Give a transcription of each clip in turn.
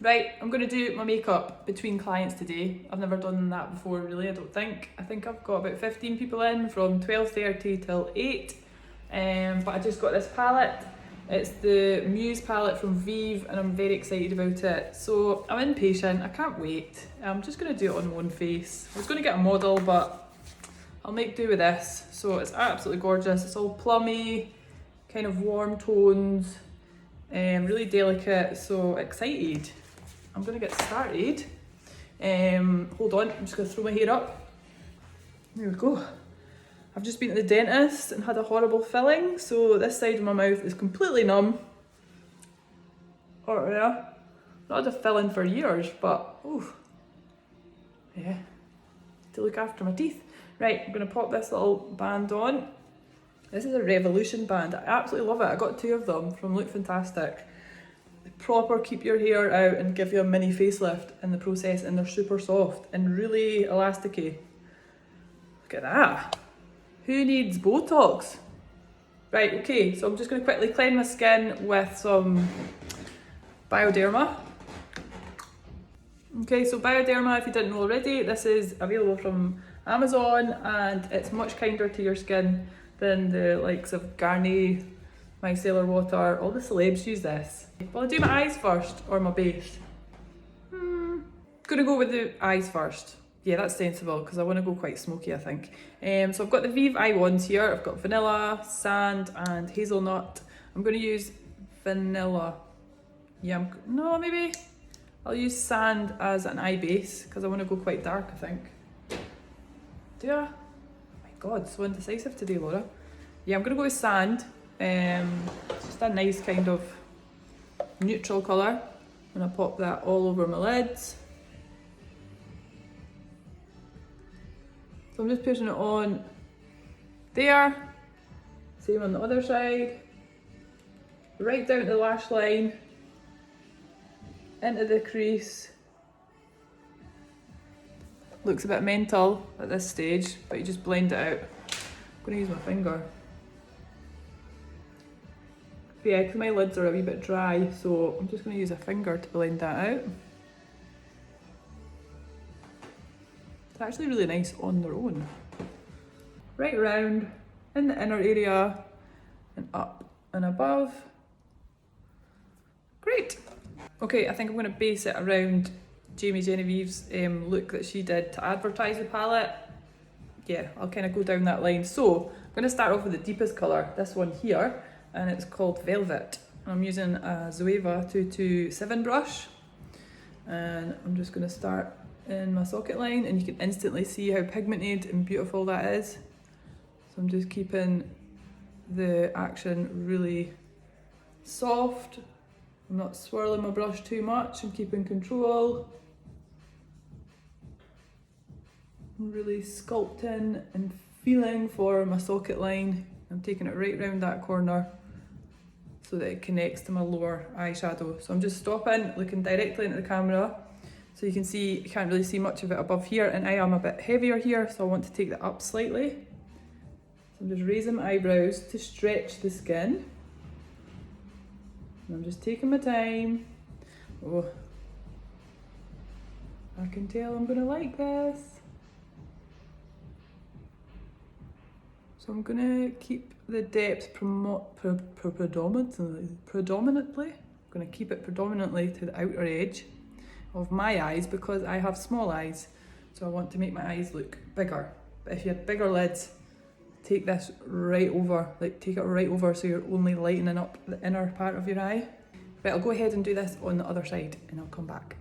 Right, I'm going to do my makeup between clients today. I've never done that before really, I don't think. I think I've got about 15 people in from 12:30 till 8. But I just got this palette. It's the Muse palette from Vieve and I'm very excited about it. So I'm impatient, I can't wait. I'm just going to do it on one face. I was going to get a model but I'll make do with this. So it's absolutely gorgeous. It's all plummy, kind of warm tones, really delicate, so excited. I'm going to get started. Hold on, I'm just going to throw my hair up. There we go. I've just been to the dentist and had a horrible filling, so this side of my mouth is completely numb. Or yeah, not had a filling for years, but oh, yeah, to look after my teeth. Right, I'm going to pop this little band on. This is a Revolution band. I absolutely love it. I got 2 of them from Lookfantastic. They proper keep your hair out and give you a mini facelift in the process, and they're super soft and really elasticy. Look at that. Who needs Botox? Right, okay, so I'm just going to quickly cleanse my skin with some Bioderma. Okay, so Bioderma, if you didn't know already, this is available from Amazon and it's much kinder to your skin than the likes of Garnier, Micellar Water. All the celebs use this. Will I do my eyes first or my base? Gonna go with the eyes first. Yeah, that's sensible because I want to go quite smoky, I think. So I've got the Vieve eye wands here. I've got vanilla, sand and hazelnut. I'm going to use vanilla. Yeah, no, maybe I'll use sand as an eye base because I want to go quite dark, I think. Do I? Oh my god, so indecisive today, Laura. Yeah, I'm going to go with sand. It's just a nice kind of neutral colour. I'm going to pop that all over my lids. So I'm just pushing it on there, same on the other side, right down to the lash line, into the crease. Looks a bit mental at this stage, but you just blend it out. I'm going to use my finger. But yeah, because my lids are a wee bit dry, so I'm just going to use a finger to blend that out. It's actually really nice on their own. Right around in the inner area and up and above. Great. Okay, I think I'm going to base it around Jamie Genevieve's look that she did to advertise the palette. Yeah, I'll kind of go down that line. So I'm going to start off with the deepest colour, this one here, and it's called Velvet. I'm using a Zoeva 227 brush, and I'm just going to start in my socket line, and you can instantly see how pigmented and beautiful that is. So I'm just keeping the action really soft. I'm not swirling my brush too much, I'm keeping control. I'm really sculpting and feeling for my socket line. I'm taking it right round that corner so that it connects to my lower eyeshadow. So I'm just stopping, looking directly into the camera. So you can see, you can't really see much of it above here, and I am a bit heavier here, so I want to take that up slightly. So I'm just raising my eyebrows to stretch the skin. And I'm just taking my time. Oh, I can tell I'm gonna like this. So I'm gonna keep the depth predominantly. I'm gonna keep it predominantly to the outer edge of my eyes because I have small eyes, so I want to make my eyes look bigger. But if you had bigger lids, take this right over, like take it right over so you're only lightening up the inner part of your eye. Right, I'll go ahead and do this on the other side and I'll come back.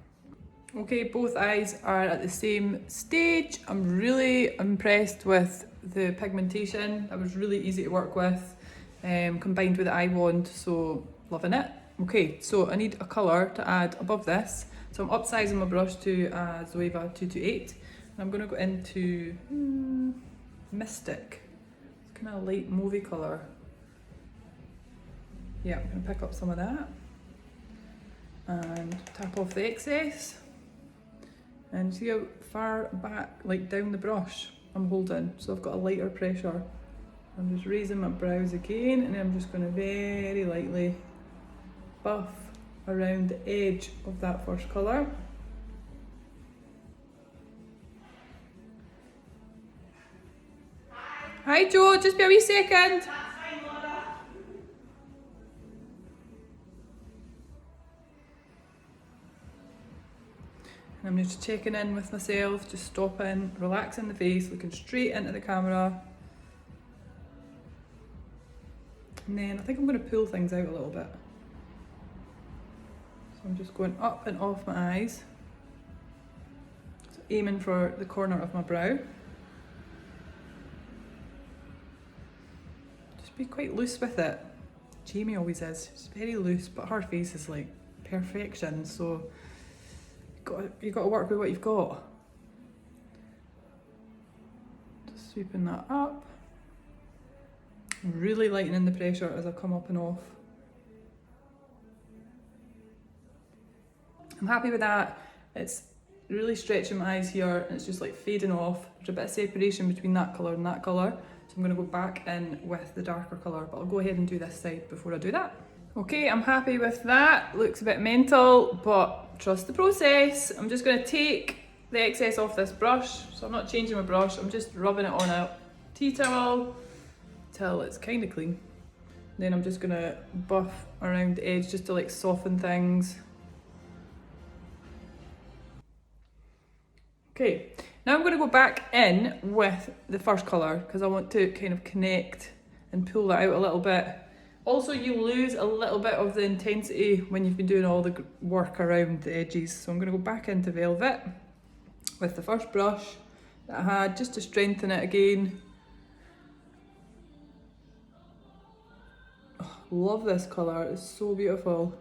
Okay, both eyes are at the same stage. I'm really impressed with the pigmentation. That was really easy to work with, combined with the eye wand, so loving it. Okay, so I need a colour to add above this. So I'm upsizing my brush to a Zoeva 228, and I'm going to go into Mystic. It's kind of a light mauvey colour. Yeah, I'm going to pick up some of that and tap off the excess. And see how far back, like down the brush, I'm holding. So I've got a lighter pressure. I'm just raising my brows again, and then I'm just going to very lightly buff around the edge of that first colour. Hi Joe, just be a wee second. I'm just checking in with myself, just stopping, relaxing the face, looking straight into the camera. And then I think I'm going to pull things out a little bit. So I'm just going up and off my eyes. So aiming for the corner of my brow. Just be quite loose with it. Jamie always is. She's very loose, but her face is like perfection. So you've got to work with what you've got. Just sweeping that up. Really lightening the pressure as I come up and off. I'm happy with that. It's really stretching my eyes here and it's just like fading off. There's a bit of separation between that colour and that colour. So I'm going to go back in with the darker colour, but I'll go ahead and do this side before I do that. Okay, I'm happy with that. Looks a bit mental, but trust the process. I'm just going to take the excess off this brush. So I'm not changing my brush, I'm just rubbing it on a tea towel till it's kind of clean. Then I'm just going to buff around the edge just to like soften things. Okay, now I'm going to go back in with the first colour because I want to kind of connect and pull that out a little bit. Also, you lose a little bit of the intensity when you've been doing all the work around the edges. So I'm going to go back into Velvet with the first brush that I had just to strengthen it again. Oh, love this colour, it's so beautiful.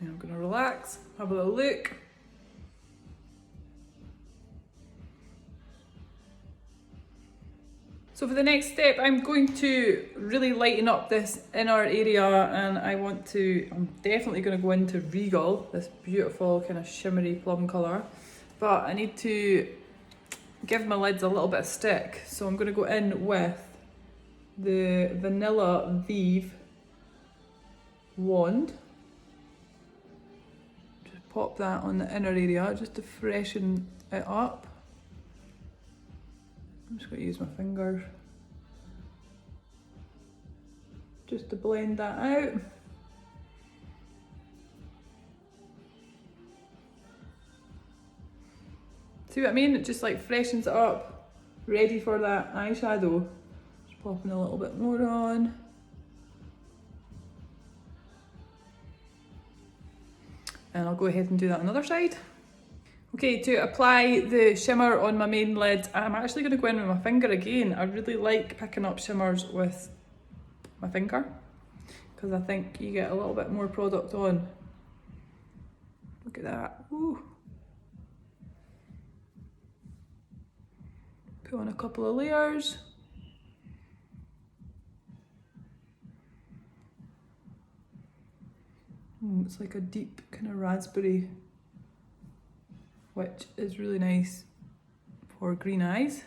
And I'm going to relax, have a little look. So for the next step, I'm going to really lighten up this inner area and I'm definitely going to go into Regal, this beautiful kind of shimmery plum colour. But I need to give my lids a little bit of stick. So I'm going to go in with the Vanilla Vieve wand. Just pop that on the inner area just to freshen it up. I'm just going to use my fingers just to blend that out. See what I mean? It just like freshens it up, ready for that eyeshadow. Just popping a little bit more on. And I'll go ahead and do that on the other side. Okay, to apply the shimmer on my main lid, I'm actually going to go in with my finger again. I really like picking up shimmers with my finger because I think you get a little bit more product on. Look at that. Ooh. Put on a couple of layers. It's like a deep kind of raspberry, which is really nice for green eyes,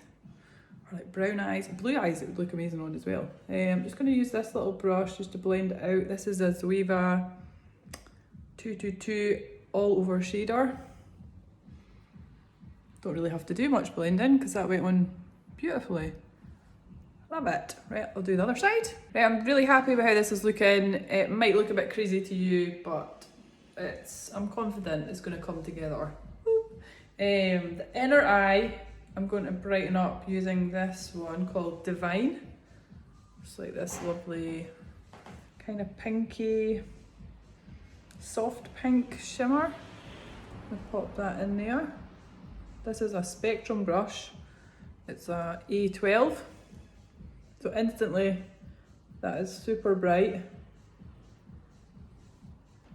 or like brown eyes, blue eyes it would look amazing on as well. I'm just going to use this little brush just to blend it out. This is a Vieve 222 all over shader. Don't really have to do much blending because that went on beautifully. Love it. Right, I'll do the other side. Right, I'm really happy with how this is looking. It might look a bit crazy to you, but I'm confident it's going to come together. The inner eye, I'm going to brighten up using this one called Divine. Just like this lovely kind of pinky, soft pink shimmer. I'll pop that in there. This is a Spectrum brush. It's a A12. So instantly, that is super bright.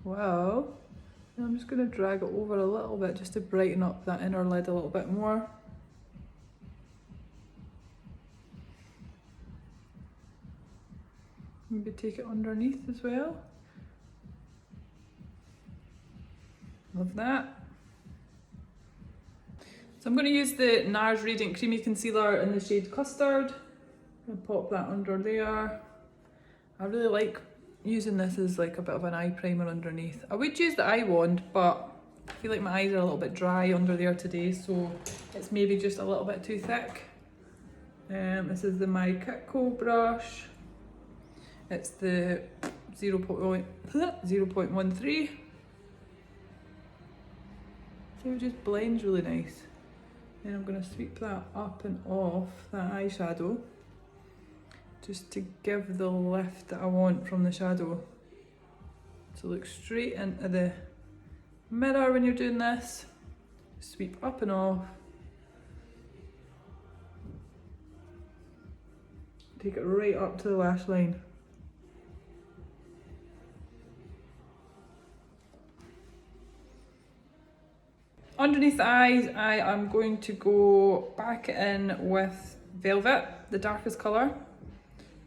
Wow. And I'm just going to drag it over a little bit just to brighten up that inner lid a little bit more. Maybe take it underneath as well. Love that. So I'm going to use the NARS Radiant Creamy Concealer in the shade Custard. And pop that under there. I really like using this as like a bit of an eye primer underneath. I would use the eye wand, but I feel like my eyes are a little bit dry under there today, so it's maybe just a little bit too thick. This is my Kitco brush. It's the 0.13. So it just blends really nice. Then I'm going to sweep that up and off that eyeshadow, just to give the lift that I want from the shadow. So look straight into the mirror when you're doing this. Sweep up and off. Take it right up to the lash line. Underneath the eyes, I am going to go back in with Velvet, the darkest colour.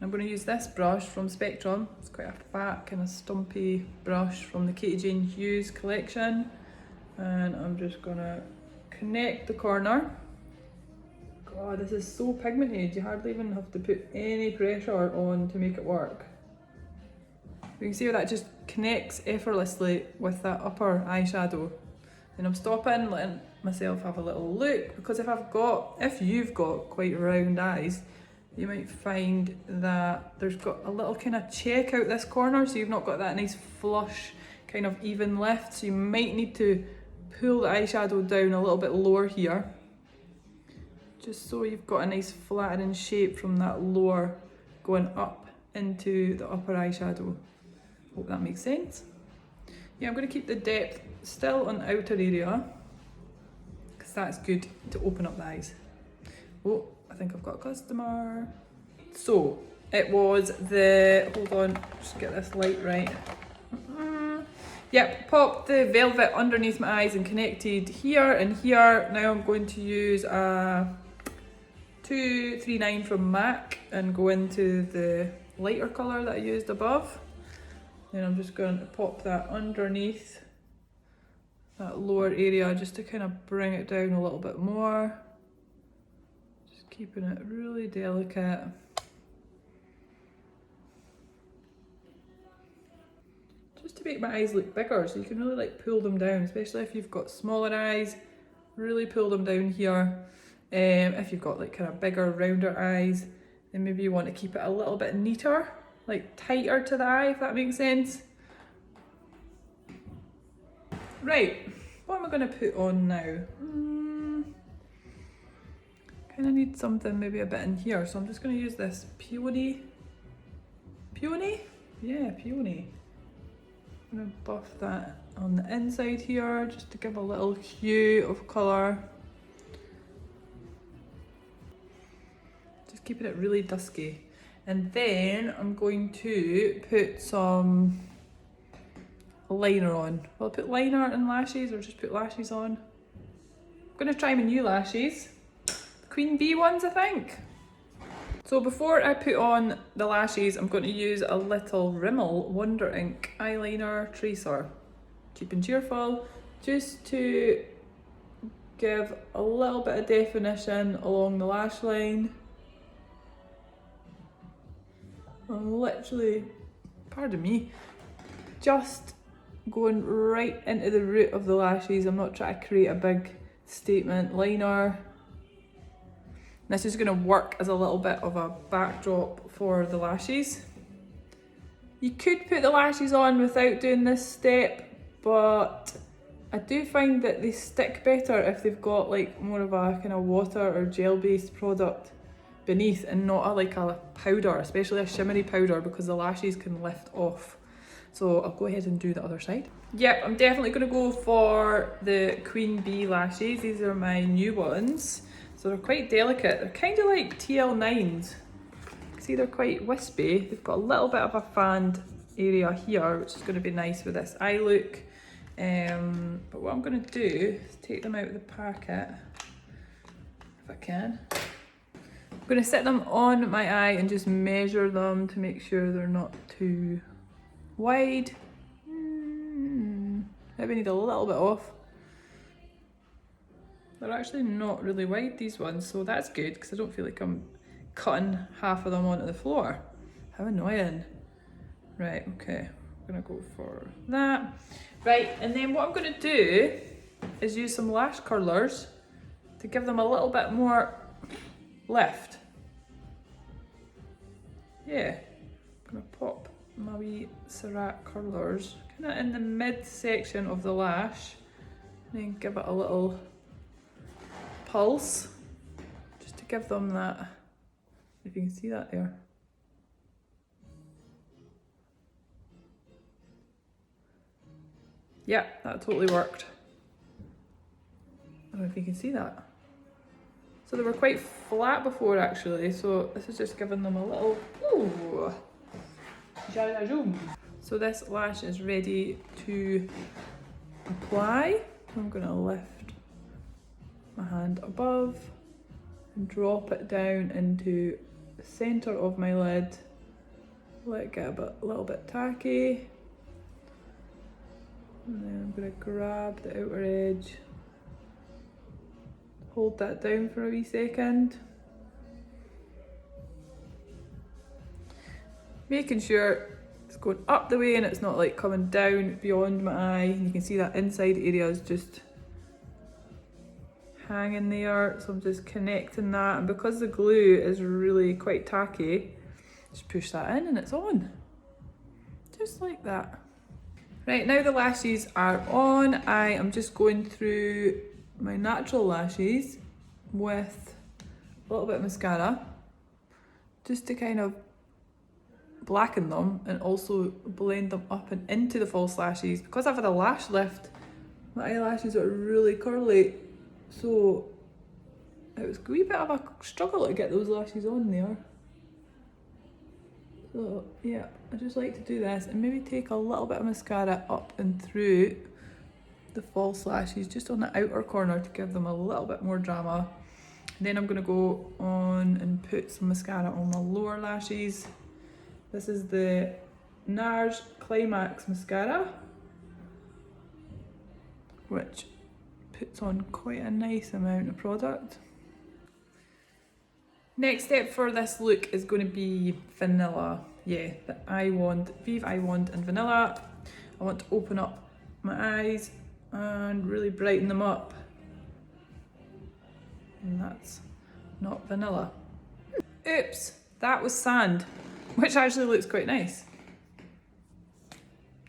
I'm going to use this brush from Spectrum. It's quite a fat, kind of stumpy brush from the Katie Jane Hughes collection. And I'm just going to connect the corner. God, this is so pigmented. You hardly even have to put any pressure on to make it work. You can see how that just connects effortlessly with that upper eyeshadow. And I'm stopping, letting myself have a little look, because if you've got quite round eyes, you might find that there's got a little kind of check out this corner, so you've not got that nice flush kind of even lift, so you might need to pull the eyeshadow down a little bit lower here, just so you've got a nice flattening shape from that lower going up into the upper eyeshadow. Hope that makes sense. Yeah, I'm going to keep the depth still on the outer area, because that's good to open up the eyes. Oh, I think I've got a customer. So it was hold on, just get this light right. Yep, popped the Velvet underneath my eyes and connected here and here. Now I'm going to use a 239 from MAC and go into the lighter colour that I used above. Then I'm just going to pop that underneath that lower area, just to kind of bring it down a little bit more. Just keeping it really delicate. Just to make my eyes look bigger, so you can really like pull them down, especially if you've got smaller eyes, really pull them down here. If you've got like kind of bigger, rounder eyes, then maybe you want to keep it a little bit neater, like tighter to the eye, if that makes sense. Right, what am I going to put on now? Kind of need something maybe a bit in here, so I'm just going to use this peony. Peony? Yeah, peony. I'm going to buff that on the inside here, just to give a little hue of colour. Just keeping it really dusky. And then I'm going to put some liner on. Will I put liner and lashes, or just put lashes on? I'm going to try my new lashes. Queen Bee ones, I think. So before I put on the lashes, I'm going to use a little Rimmel Wonder Ink eyeliner tracer. Cheap and cheerful, just to give a little bit of definition along the lash line. I'm literally, pardon me, just going right into the root of the lashes. I'm not trying to create a big statement liner. This is going to work as a little bit of a backdrop for the lashes. You could put the lashes on without doing this step, but I do find that they stick better if they've got like more of a kind of water or gel based product beneath and not like a powder, especially a shimmery powder, because the lashes can lift off. So I'll go ahead and do the other side. Yep, I'm definitely going to go for the Queen Bee lashes. These are my new ones. So they're quite delicate. They're kind of like TL9s. See, they're quite wispy. They've got a little bit of a fanned area here, which is going to be nice with this eye look. But what I'm going to do is take them out of the packet, if I can. I'm going to set them on my eye and just measure them to make sure they're not too wide. Maybe need a little bit off. They're actually not really wide, these ones, so that's good, because I don't feel like I'm cutting half of them onto the floor. How annoying. Right, okay, I'm gonna go for that. Right, and then what I'm gonna do is use some lash curlers to give them a little bit more lift. Yeah, I'm gonna pop my wee Serac curlers kind of in the mid-section of the lash, and then give it a little pulse, just to give them that, if you can see that there. Yeah, that totally worked. I don't know if you can see that. So they were quite flat before actually, so this is just giving them a little, ooh, so this lash is ready to apply. I'm gonna lift my hand above and drop it down into the center of my lid. Let it get a little bit tacky. And then I'm gonna grab the outer edge, hold that down for a wee second. Making sure it's going up the way and it's not like coming down beyond my eye. And you can see that inside area is just hanging there. So I'm just connecting that. And because the glue is really quite tacky, just push that in and it's on. Just like that. Right, now the lashes are on. I am just going through my natural lashes with a little bit of mascara, just to kind of blacken them and also blend them up and into the false lashes. Because I've had a lash lift, my eyelashes are really curly, so it was a wee bit of a struggle to get those lashes on there. So yeah, I just like to do this and maybe take a little bit of mascara up and through the false lashes, just on the outer corner to give them a little bit more drama. And then I'm going to go on and put some mascara on my lower lashes. This is the NARS Climax mascara, which puts on quite a nice amount of product. Next step for this look is going to be vanilla. Yeah, the Eye Wand, Vieve Eye Wand and vanilla. I want to open up my eyes and really brighten them up. And that's not vanilla. Oops, that was sand, which actually looks quite nice.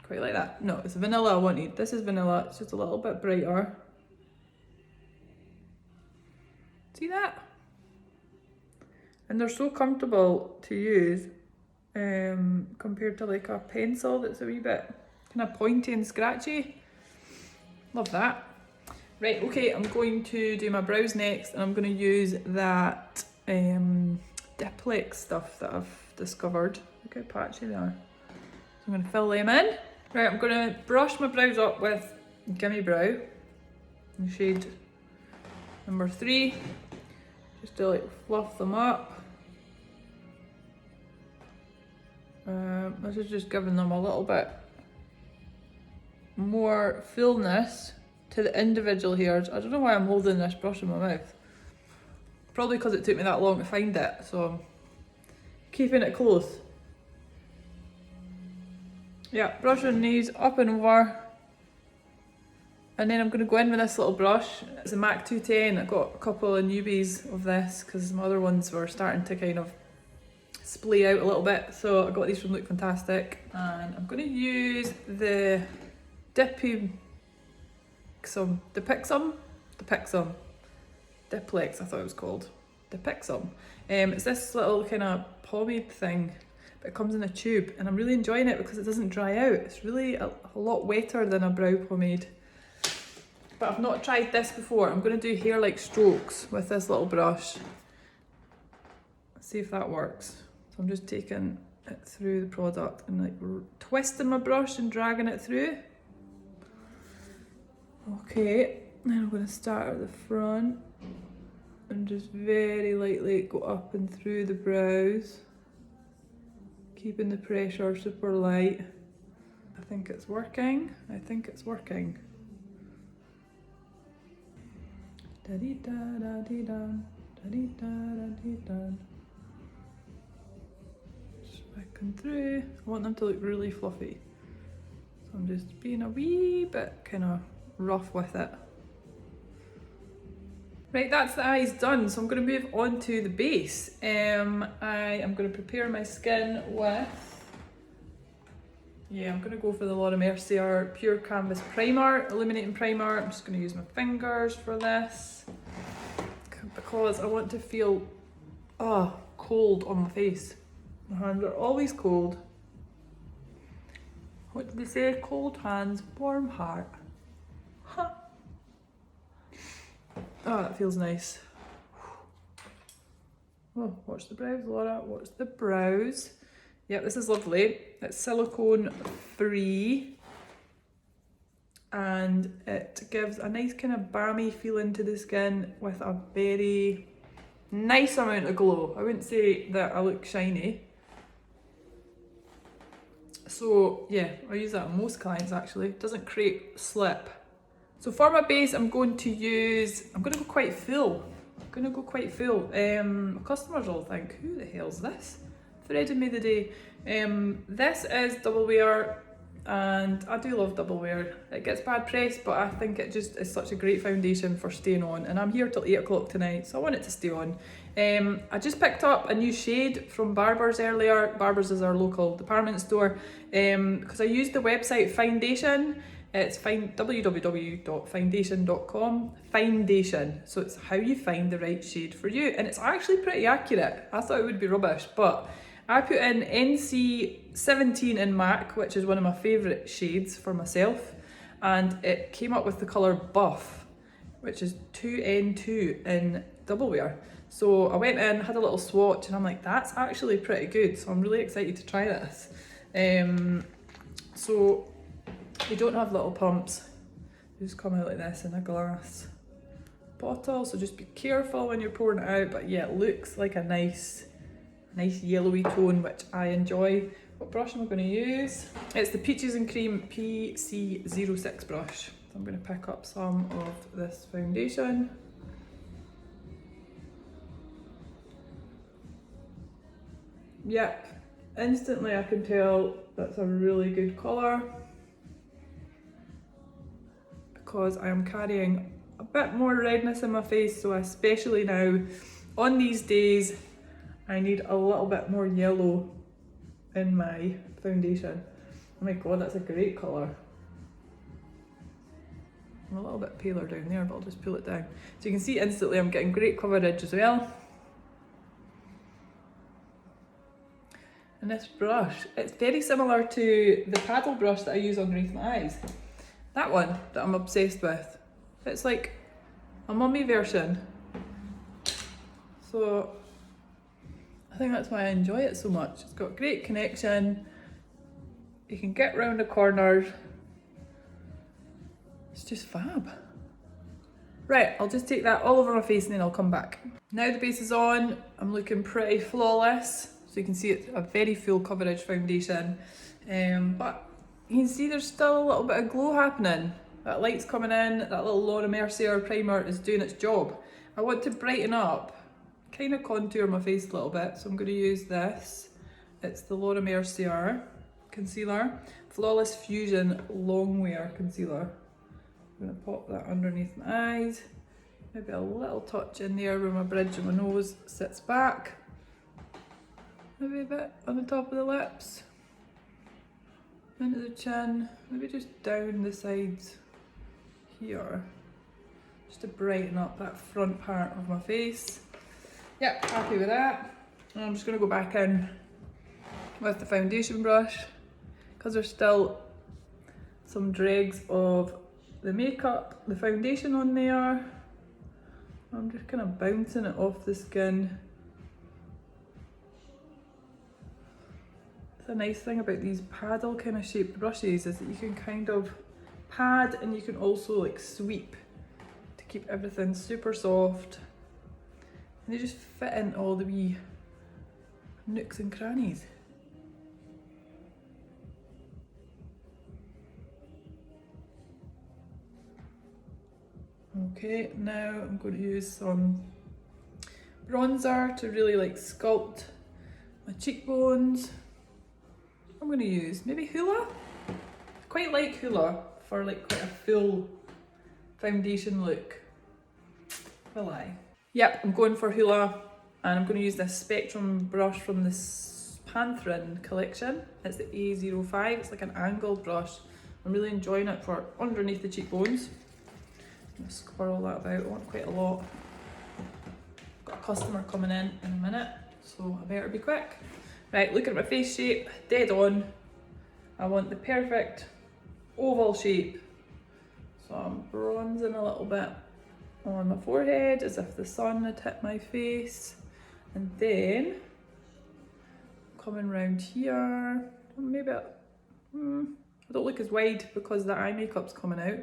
Quite like that. No, it's vanilla I wanted. This is vanilla, it's just a little bit brighter. See that? And they're so comfortable to use compared to like a pencil that's a wee bit kind of pointy and scratchy. Love that. Right, okay, I'm going to do my brows next, and I'm going to use that Diplex stuff that I've discovered. Look how patchy they are. So I'm going to fill them in. Right, I'm going to brush my brows up with Gimme Brow in shade number 3, just to like fluff them up. This is just giving them a little bit more fullness to the individual hairs. I don't know why I'm holding this brush in my mouth. Probably because it took me that long to find it, so I'm keeping it close. Yeah, brushing these up and over. And then I'm going to go in with this little brush. It's a MAC 210. I've got a couple of newbies of this because my other ones were starting to kind of splay out a little bit. So I got these from Lookfantastic. And I'm going to use the Diplex, Diplex I thought it was called. Dipexum. It's this little kind of pomade thing, but it comes in a tube, and I'm really enjoying it because it doesn't dry out. It's really a lot wetter than a brow pomade. But I've not tried this before. I'm going to do hair like strokes with this little brush. Let's see if that works. So I'm just taking it through the product and like twisting my brush and dragging it through. Okay, then I'm going to start at the front and just very lightly go up and through the brows, keeping the pressure super light. I think it's working. I think it's working. Da-dee-da-da-dee-da, da-dee-da-da-dee-da. looking through. I want them to look really fluffy. So I'm just being a wee bit kind of rough with it. Right, that's the eyes done, so I'm going to move on to the base. I am going to prepare my skin with, I'm going to go for the Laura Mercier Pure Canvas Primer, Illuminating Primer. I'm just going to use my fingers for this because I want to feel cold on my face. My hands are always cold. What did they say? Cold hands, warm heart. Huh. Oh, that feels nice. Oh, watch the brows, Laura, watch the brows. Yep, this is lovely. It's silicone free and it gives a nice kind of balmy feeling to the skin with a very nice amount of glow. I wouldn't say that I look shiny. So yeah, I use that on most clients actually. It doesn't create slip. So for my base, I'm going to go quite full. My customers will think, who the hell's this? Threaded me the day. This is double wear, and I do love double wear. It gets bad press, but I think it just is such a great foundation for staying on. And I'm here till 8 o'clock tonight, so I want it to stay on. I just picked up a new shade from Barbers earlier. Barbers is our local department store. Because I used the website Foundation. It's www.foundation.com. Foundation, so it's how you find the right shade for you, and it's actually pretty accurate. I thought it would be rubbish, but I put in NC17 in MAC, which is one of my favourite shades for myself, and it came up with the colour Buff, which is 2N2 in double wear. So I went in, had a little swatch, and I'm like, that's actually pretty good, so I'm really excited to try this. So they don't have little pumps, they just come out like this in a glass bottle, so just be careful when you're pouring it out. But yeah, it looks like a nice yellowy tone, which I enjoy. What brush am I going to use? It's the Peaches and Cream PC06 brush. So I'm going to pick up some of this foundation. Yep, instantly I can tell that's a really good colour, because I am carrying a bit more redness in my face, so especially now on these days I need a little bit more yellow in my foundation. Oh my god, that's a great colour. I'm a little bit paler down there, but I'll just pull it down. So you can see instantly I'm getting great coverage as well. And this brush, it's very similar to the paddle brush that I use underneath my eyes. That one that I'm obsessed with. It's like a mummy version. So I think that's why I enjoy it so much. It's got great connection. You can get round the corners. It's just fab. Right, I'll just take that all over my face and then I'll come back. Now the base is on, I'm looking pretty flawless. So you can see it's a very full coverage foundation. But you can see there's still a little bit of glow happening. That light's coming in, that little Laura Mercier primer is doing its job. I want to brighten up, kind of contour my face a little bit, so I'm going to use this. It's the Laura Mercier concealer, Flawless Fusion Long Wear Concealer. I'm going to pop that underneath my eyes, maybe a little touch in there where my bridge of my nose sits back, maybe a bit on the top of the lips, into the chin, maybe just down the sides here, just to brighten up that front part of my face. Yep, happy with that. And I'm just going to go back in with the foundation brush, because there's still some dregs of the makeup, the foundation on there. I'm just kind of bouncing it off the skin. The nice thing about these paddle kind of shaped brushes is that you can kind of pad and you can also like sweep to keep everything super soft, and they just fit in all the wee nooks and crannies. Okay, now I'm going to use some bronzer to really like sculpt my cheekbones. going to use? Maybe Hoola? I quite like Hoola for like quite a full foundation look. Will I? Yep, I'm going for Hoola, and I'm going to use this Spectrum brush from this Pantherin collection. It's the A05, it's like an angled brush. I'm really enjoying it for underneath the cheekbones. I'm going to squirrel that about, I want quite a lot. Got a customer coming in a minute, so I better be quick. Right, look at my face shape, dead on. I want the perfect oval shape. So I'm bronzing a little bit on my forehead as if the sun had hit my face. And then coming round here, maybe I don't look as wide because the eye makeup's coming out.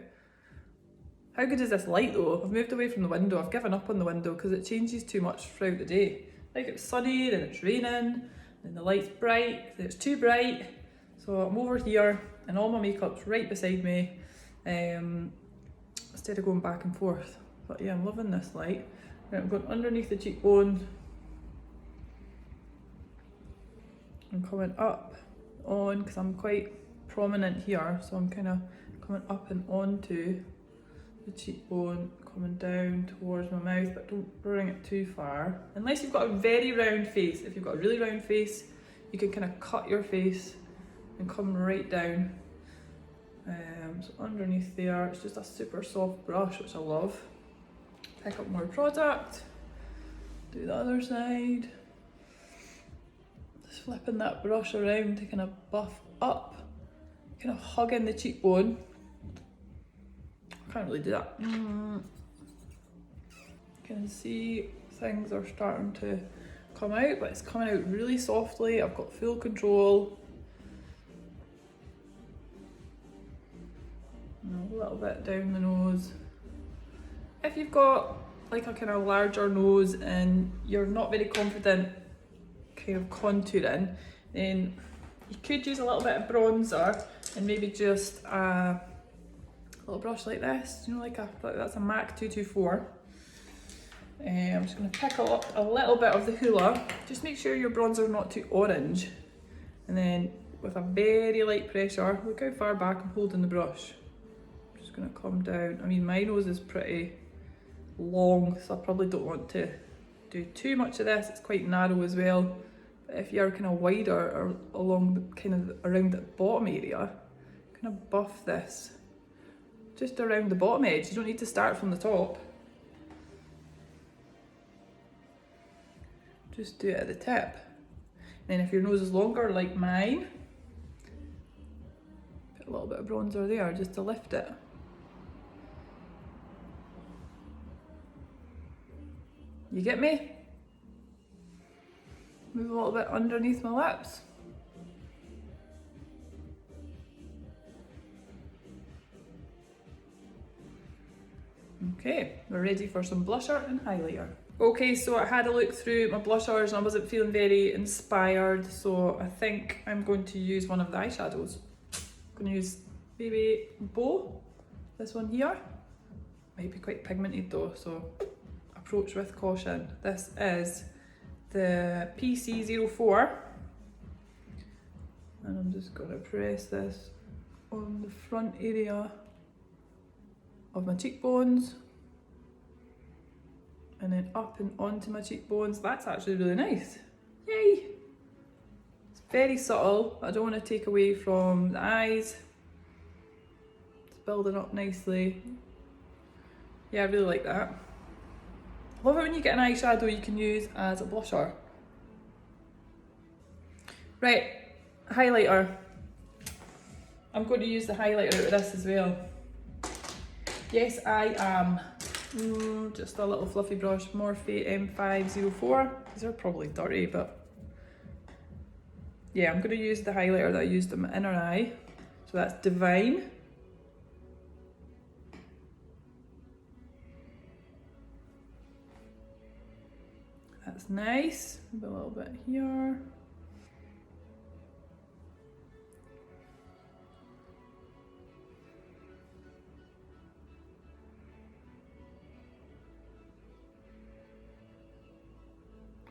How good is this light though? I've moved away from the window, I've given up on the window because it changes too much throughout the day. Like it's sunny, then it's raining, then the light's bright, then it's too bright. So I'm over here and all my makeup's right beside me, instead of going back and forth. But yeah, I'm loving this light. Right, I'm going underneath the cheekbone. I'm coming up on, because I'm quite prominent here, so I'm kind of coming up and onto the cheekbone, coming down towards my mouth, but don't bring it too far. Unless you've got a very round face. If you've got a really round face, you can kind of cut your face and come right down. So underneath there, it's just a super soft brush, which I love. Pick up more product, do the other side. Just flipping that brush around to kind of buff up, kind of hugging the cheekbone. I can't really do that. You can see things are starting to come out, but it's coming out really softly. I've got full control. A little bit down the nose. If you've got like a kind of larger nose and you're not very confident kind of contouring, then you could use a little bit of bronzer and maybe just a little brush like this, you know, that's a MAC 224. I'm just going to pick up a little bit of the Hoola. Just make sure your bronzer's not too orange, and then with a very light pressure, look how far back I'm holding the brush. I'm just going to come down. I mean, my nose is pretty long, so I probably don't want to do too much of this. It's quite narrow as well. But if you're kind of wider or along the kind of around the bottom area, kind of buff this just around the bottom edge. You don't need to start from the top. Just do it at the tip. And then if your nose is longer like mine, put a little bit of bronzer there just to lift it. You get me? Move a little bit underneath my lips. Okay, we're ready for some blusher and highlighter. Okay, so I had a look through my blushers and I wasn't feeling very inspired, so I think I'm going to use one of the eyeshadows. I'm going to use Vieve Muse, this one here. Might be quite pigmented though, so approach with caution. This is the PC04, and I'm just going to press this on the front area of my cheekbones and then up and onto my cheekbones. That's actually really nice. Yay! It's very subtle. I don't want to take away from the eyes. It's building up nicely. Yeah, I really like that. I love it when you get an eyeshadow you can use as a blusher. Right, highlighter. I'm going to use the highlighter out of this as well. Yes, I am. Just a little fluffy brush, Morphe M504. These are probably dirty, but yeah, I'm going to use the highlighter that I used in my inner eye. So that's Divine. That's nice. Maybe a little bit here.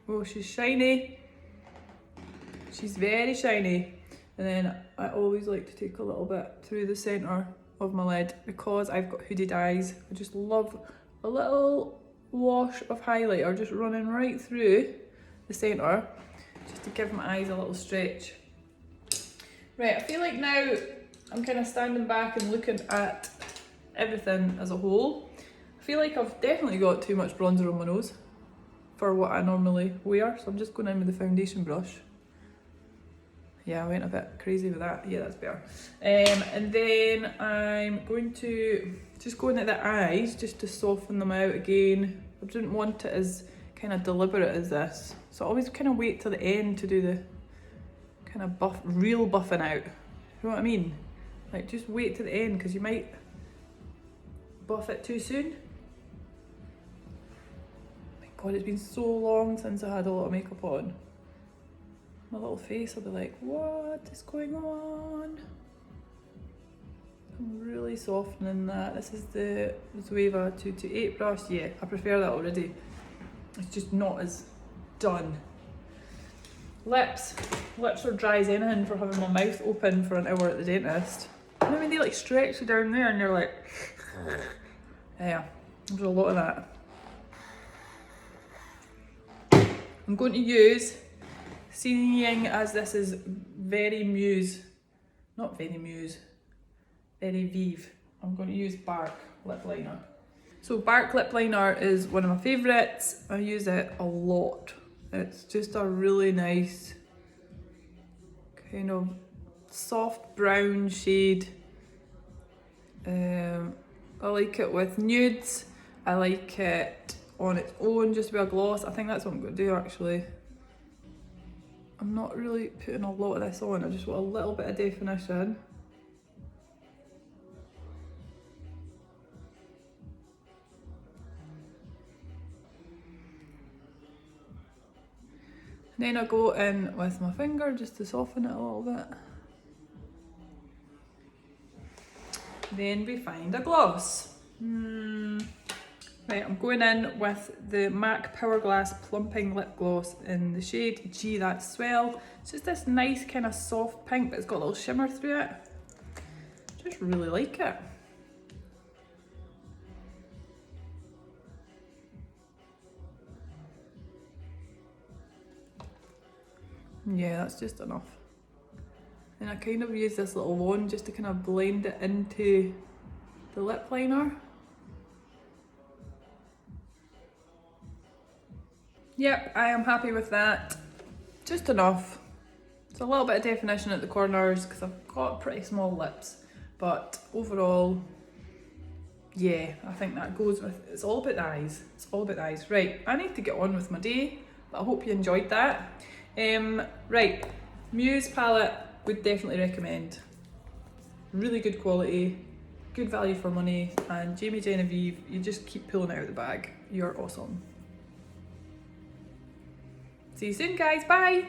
Oh, she's shiny. She's very shiny. And then I always like to take a little bit through the centre of my lid because I've got hooded eyes. I just love a little wash of highlighter just running right through the centre just to give my eyes a little stretch. Right, I feel like now I'm kind of standing back and looking at everything as a whole. I feel like I've definitely got too much bronzer on my nose for what I normally wear, so I'm just going in with the foundation brush. Yeah, I went a bit crazy with that. Yeah, that's better. And then I'm going to just go into the eyes just to soften them out again. I didn't want it as kind of deliberate as this. So I always kind of wait till the end to do the kind of real buffing out. You know what I mean? Like just wait till the end because you might buff it too soon. My God, it's been so long since I had a lot of makeup on. My little face will be like, what is going on? I'm really softening that. This is the Vieve 228 brush. Yeah, I prefer that already. It's just not as done. Lips. Lips are dry as anything for having my mouth open for an hour at the dentist. You know when they like stretch you down there and you're like, yeah, there's a lot of that. I'm going to use, seeing as this is Very Muse, not Very Muse, Very Vieve, I'm going to use Bark lip liner. So Bark lip liner is one of my favourites. I use it a lot. It's just a really nice kind of soft brown shade. I like it with nudes. I like it on its own just with a gloss. I think that's what I'm going to do actually. I'm not really putting a lot of this on. I just want a little bit of definition. Then I go in with my finger just to soften it a little bit. Then we find a gloss. Right, I'm going in with the MAC Powerglass Plumping Lip Gloss in the shade Gee That's Swell. It's just this nice kind of soft pink, but it's got a little shimmer through it. Just really like it. Yeah, that's just enough. And I kind of use this little wand just to kind of blend it into the lip liner. Yep, I am happy with that. Just enough. It's a little bit of definition at the corners because I've got pretty small lips. But overall, yeah, I think that goes with, it's all about the eyes. It's all about the eyes. Right, I need to get on with my day, but I hope you enjoyed that. Right, Muse palette would definitely recommend. Really good quality, good value for money, and Jamie Genevieve, you just keep pulling it out of the bag. You're awesome. See you soon guys, bye!